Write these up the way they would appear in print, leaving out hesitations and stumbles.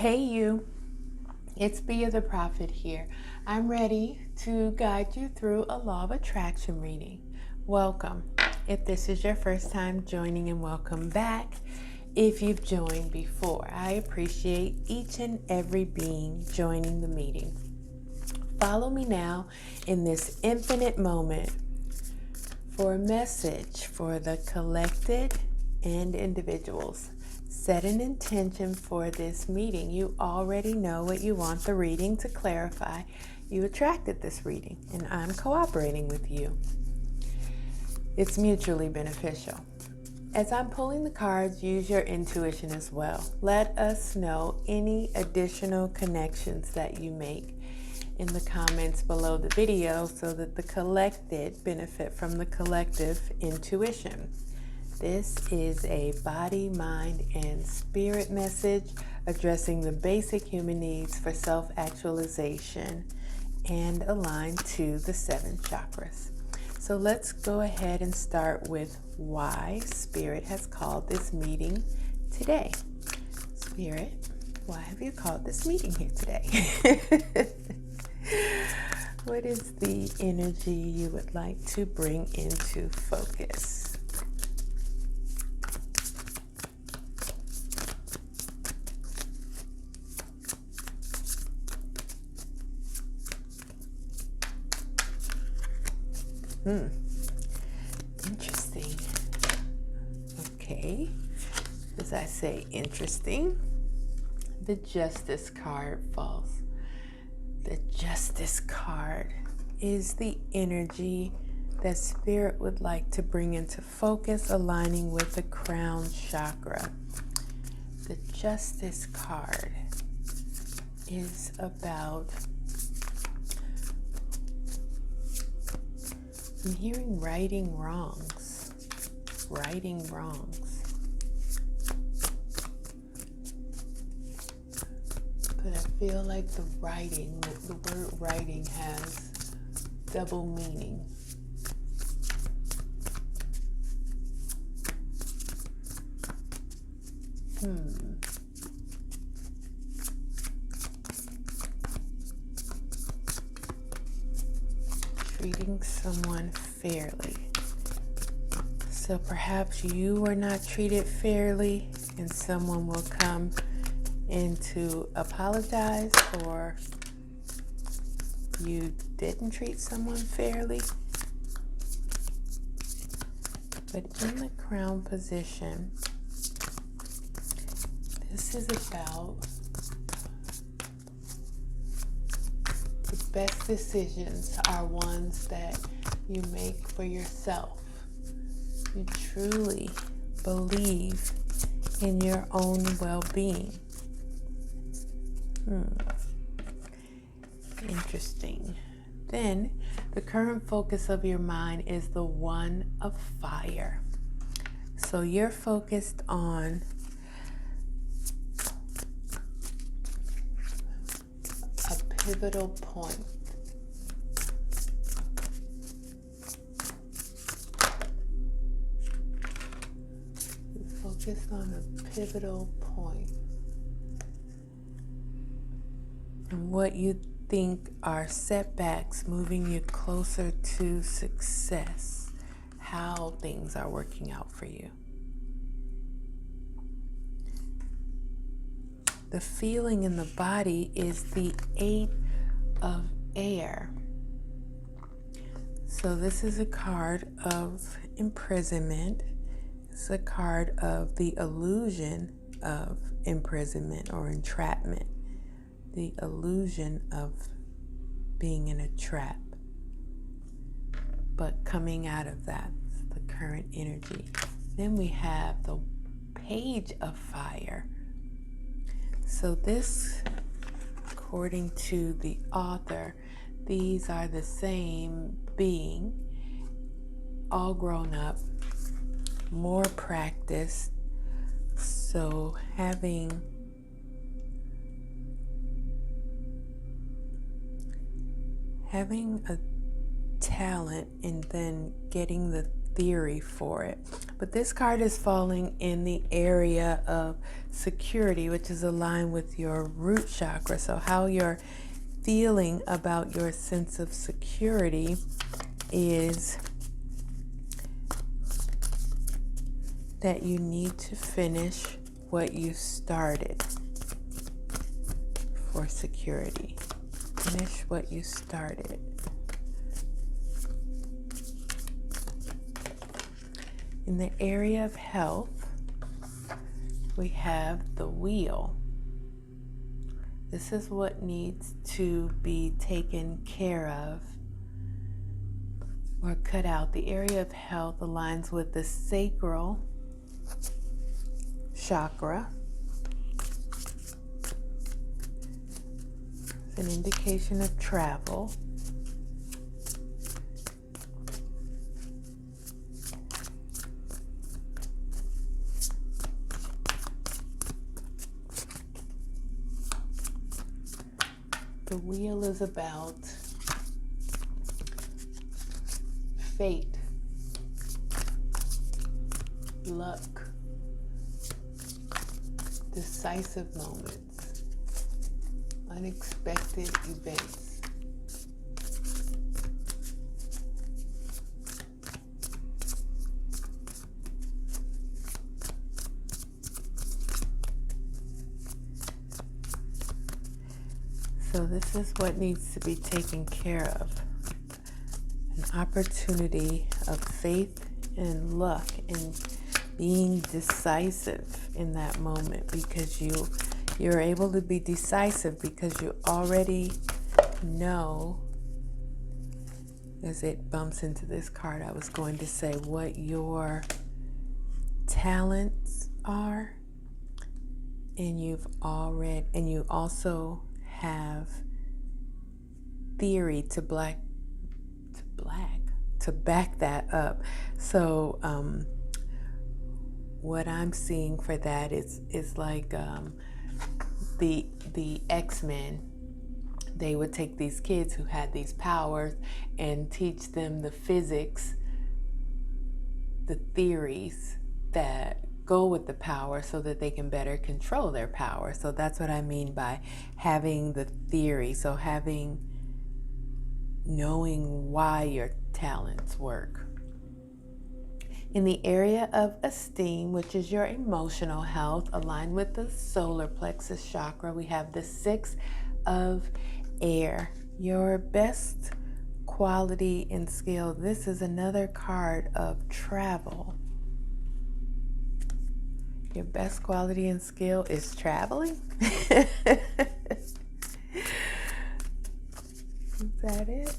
Hey you, it's Bia the Prophet here. I'm ready to guide you through a law of attraction reading. Welcome. If this is your first time joining, and welcome back if you've joined before. I appreciate each and every being joining the meeting. Follow me now in this infinite moment for a message for the collected and individuals. Set an intention for this meeting. You already know what you want the reading to clarify. You attracted this reading, and I'm cooperating with you. It's mutually beneficial. As I'm pulling the cards, use your intuition as well. Let us know any additional connections that you make in the comments below the video so that the collected benefit from the collective intuition. This is a body, mind, and spirit message addressing the basic human needs for self-actualization and aligned to the 7 chakras. So let's go ahead and start with why Spirit has called this meeting today. Spirit, why have you called this meeting here today? What is the energy you would like to bring into focus? Interesting. Okay. As I say interesting, the Justice card falls. The Justice card is the energy that Spirit would like to bring into focus, aligning with the crown chakra. The Justice card is about, I'm hearing righting wrongs. Righting wrongs. But I feel like the word writing has double meaning. Treating someone fairly. So perhaps you were not treated fairly and someone will come in to apologize, or you didn't treat someone fairly. But in the crown position, this is about the best decisions are ones that you make for yourself. You truly believe in your own well-being. Interesting. Then the current focus of your mind is the one of fire. So you're focused on a pivotal point. You're focused on a pivotal point. And what you think are setbacks moving you closer to success, how things are working out for you. The feeling in the body is the 8 of air. So this is a card of imprisonment. It's a card of the illusion of imprisonment or entrapment. The illusion of being in a trap. But coming out of that, the current energy. Then we have the Page of Fire. So this, according to the author, these are the same being, all grown up, more practiced. So having a talent and then getting the theory for it. But this card is falling in the area of security, which is aligned with your root chakra. So how you're feeling about your sense of security is that you need to finish what you started for security. Finish what you started. In the area of health, we have the wheel. This is what needs to be taken care of or cut out. The area of health aligns with the sacral chakra. It's an indication of travel. The wheel is about fate, luck, decisive moments, unexpected events. So this is what needs to be taken care of. An opportunity of faith and luck and being decisive in that moment, because you're able to be decisive because you already know, as it bumps into this card, I was going to say what your talents are, and you also have theory to back that up. So what I'm seeing for that is like the X-Men. They would take these kids who had these powers and teach them the physics, the theories that go with the power so that they can better control their power. So that's what I mean by having the theory. So knowing why your talents work. In the area of esteem, which is your emotional health, aligned with the solar plexus chakra, we have the 6 of air. Your best quality and skill. This is another card of travel. Your best quality and skill is traveling? Is that it?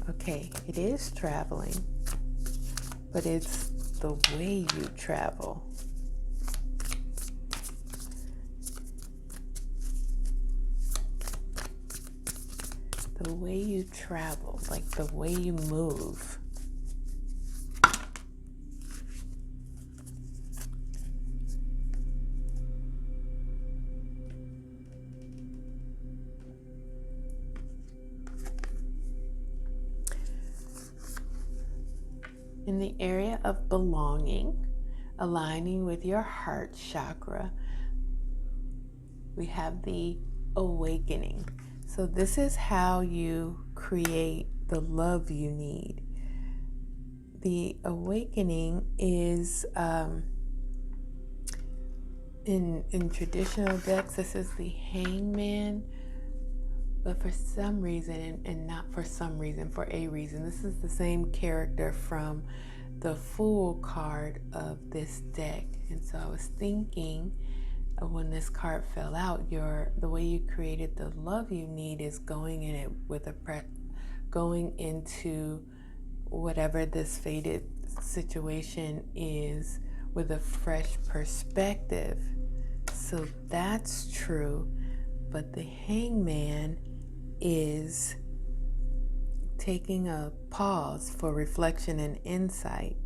Okay, it is traveling, but it's the way you travel. The way you travel, like the way you move. In the area of belonging, aligning with your heart chakra, we have the awakening. So this is how you create the love you need. The awakening is in traditional decks, this is the Hangman, but for some reason, and not for some reason, for a reason, this is the same character from the Fool card of this deck. And so I was thinking, when this card fell out, the way you created the love you need is going in it with going into whatever this fated situation is with a fresh perspective. So that's true, but the Hangman is taking a pause for reflection and insight.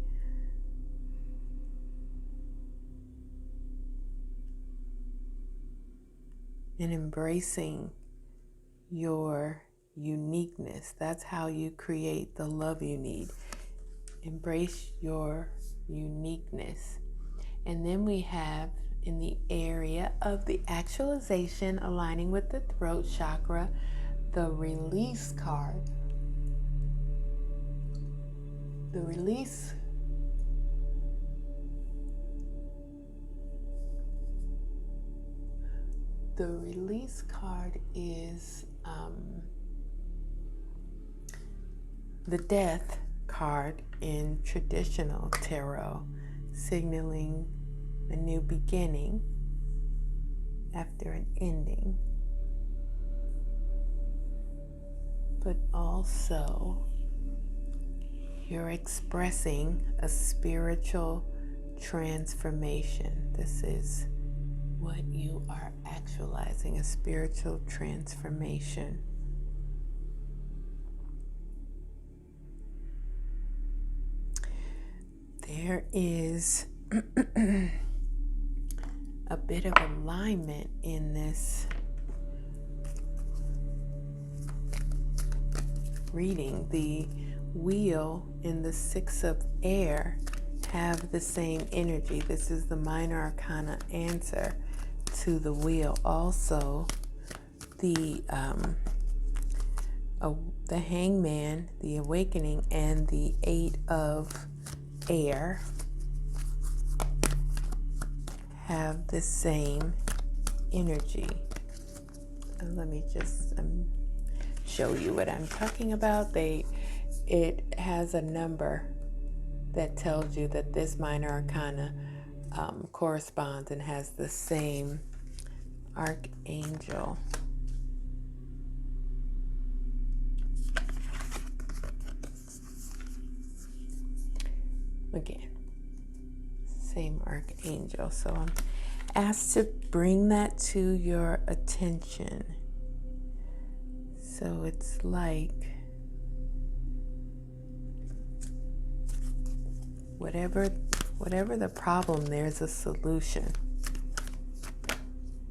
and embracing your uniqueness. That's how you create the love you need. Embrace your uniqueness. And then we have in the area of the actualization, aligning with the throat chakra, the release card. The release card is the death card in traditional tarot, signaling a new beginning after an ending, but also you're expressing a spiritual transformation. This is what you are actualizing, a spiritual transformation. There is a bit of alignment in this reading. The wheel and the six of air have the same energy. This is the minor arcana answer to the wheel. Also, the hangman, the awakening, and the eight of air have the same energy. Let me just show you what I'm talking about. It has a number that tells you that this minor arcana corresponds and has the same archangel. Again, same archangel. So I'm asked to bring that to your attention. So it's like whatever the problem, there's a solution.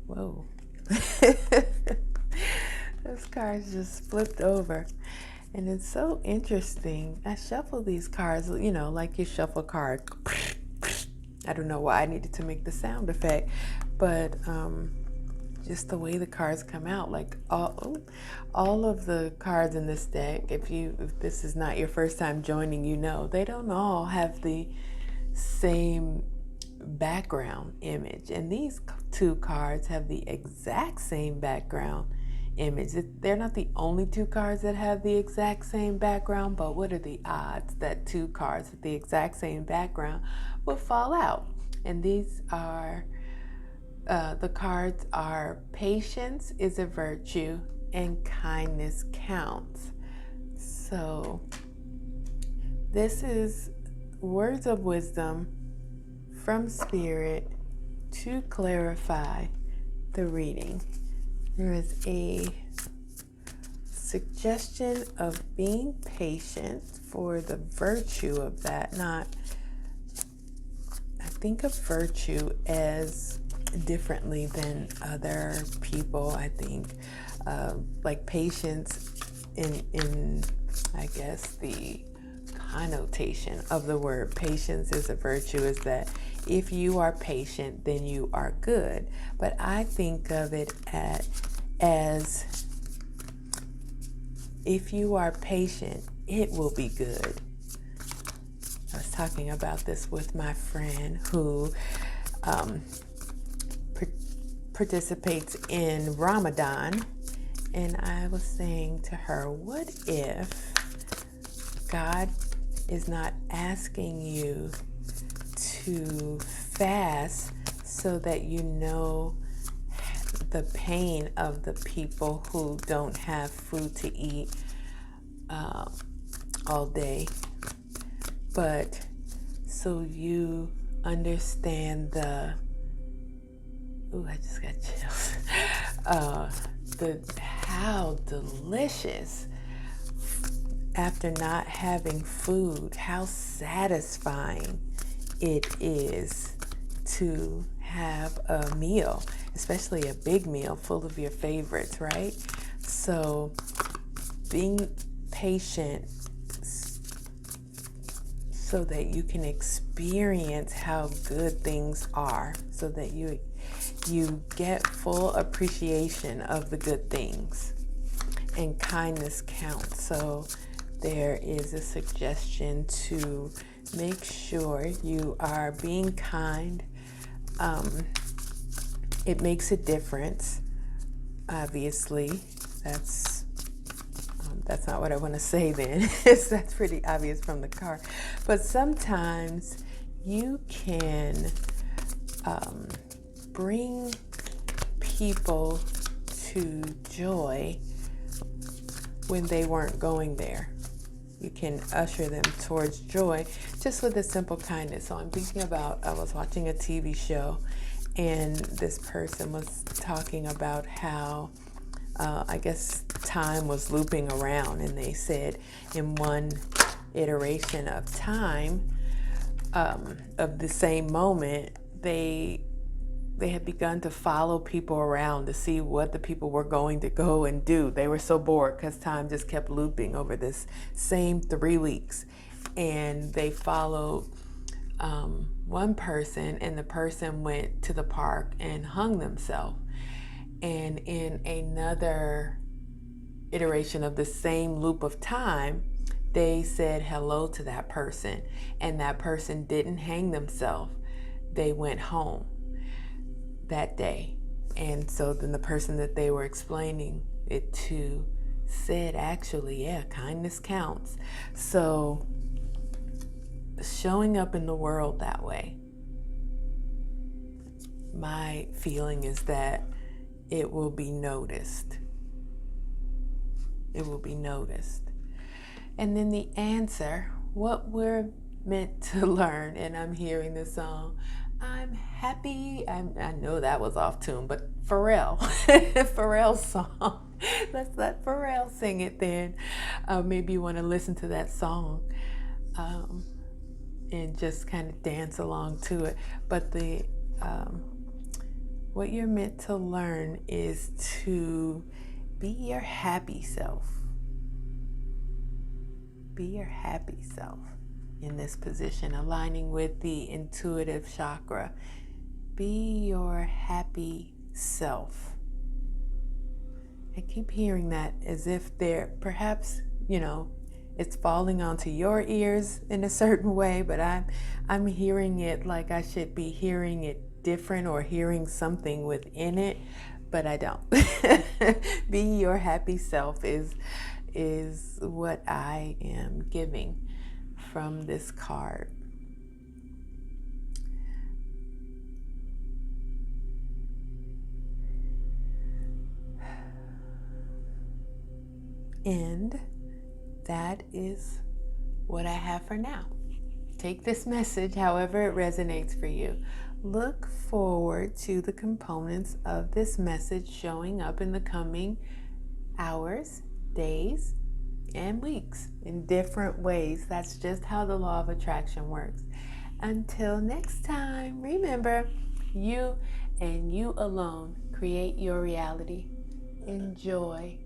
Whoa. This card's just flipped over. And it's so interesting. I shuffle these cards, like you shuffle a card. I don't know why I needed to make the sound effect, but just the way the cards come out, like all of the cards in this deck, if this is not your first time joining, they don't all have the same background image. And these two cards have the exact same background image. They're not the only two cards that have the exact same background, but what are the odds that two cards with the exact same background will fall out? And these are the cards are patience is a virtue and kindness counts. So this is words of wisdom from Spirit to clarify the reading. There is a suggestion of being patient for the virtue of that. I think of virtue as differently than other people. I think like patience in I guess the connotation of the word patience is a virtue is that if you are patient, then you are good. But I think of it as if you are patient, it will be good. I was talking about this with my friend who participates in Ramadan, and I was saying to her, what if God is not asking you to fast so that you know the pain of the people who don't have food to eat all day, but so you understand I just got chills. How delicious after not having food, how satisfying it is to have a meal, especially a big meal full of your favorites, right? So being patient so that you can experience how good things are, so that you get full appreciation of the good things. And kindness counts. So there is a suggestion to make sure you are being kind. It makes a difference. Obviously, that's not what I want to say then. That's pretty obvious from the card. But sometimes you can bring people to joy when they weren't going there. You can usher them towards joy just with a simple kindness. So I'm thinking about, I was watching a TV show and this person was talking about how I guess time was looping around, and they said in one iteration of time, of the same moment, they had begun to follow people around to see what the people were going to go and do. They were so bored because time just kept looping over this same 3 weeks. And they followed one person, and the person went to the park and hung themselves. And in another iteration of the same loop of time, they said hello to that person, and that person didn't hang themselves. They went home that day. And so then the person that they were explaining it to said, actually, yeah, kindness counts. So showing up in the world that way, my feeling is that it will be noticed. It will be noticed. And then the answer, what we're meant to learn, and I'm hearing the song, I'm happy. I know that was off tune, but Pharrell, Pharrell's song. Let's let Pharrell sing it then. Maybe you want to listen to that song and just kind of dance along to it. But the what you're meant to learn is to be your happy self. Be your happy self in this position, aligning with the intuitive chakra. Be your happy self. I keep hearing that as if they're perhaps, it's falling onto your ears in a certain way, but I'm hearing it like I should be hearing it different or hearing something within it, but I don't. Be your happy self is what I am giving from this card. And that is what I have for now. Take this message however it resonates for you. Look forward to the components of this message showing up in the coming hours, days, and weeks in different ways. That's just how the law of attraction works. Until next time, remember, you and you alone create your reality. Enjoy.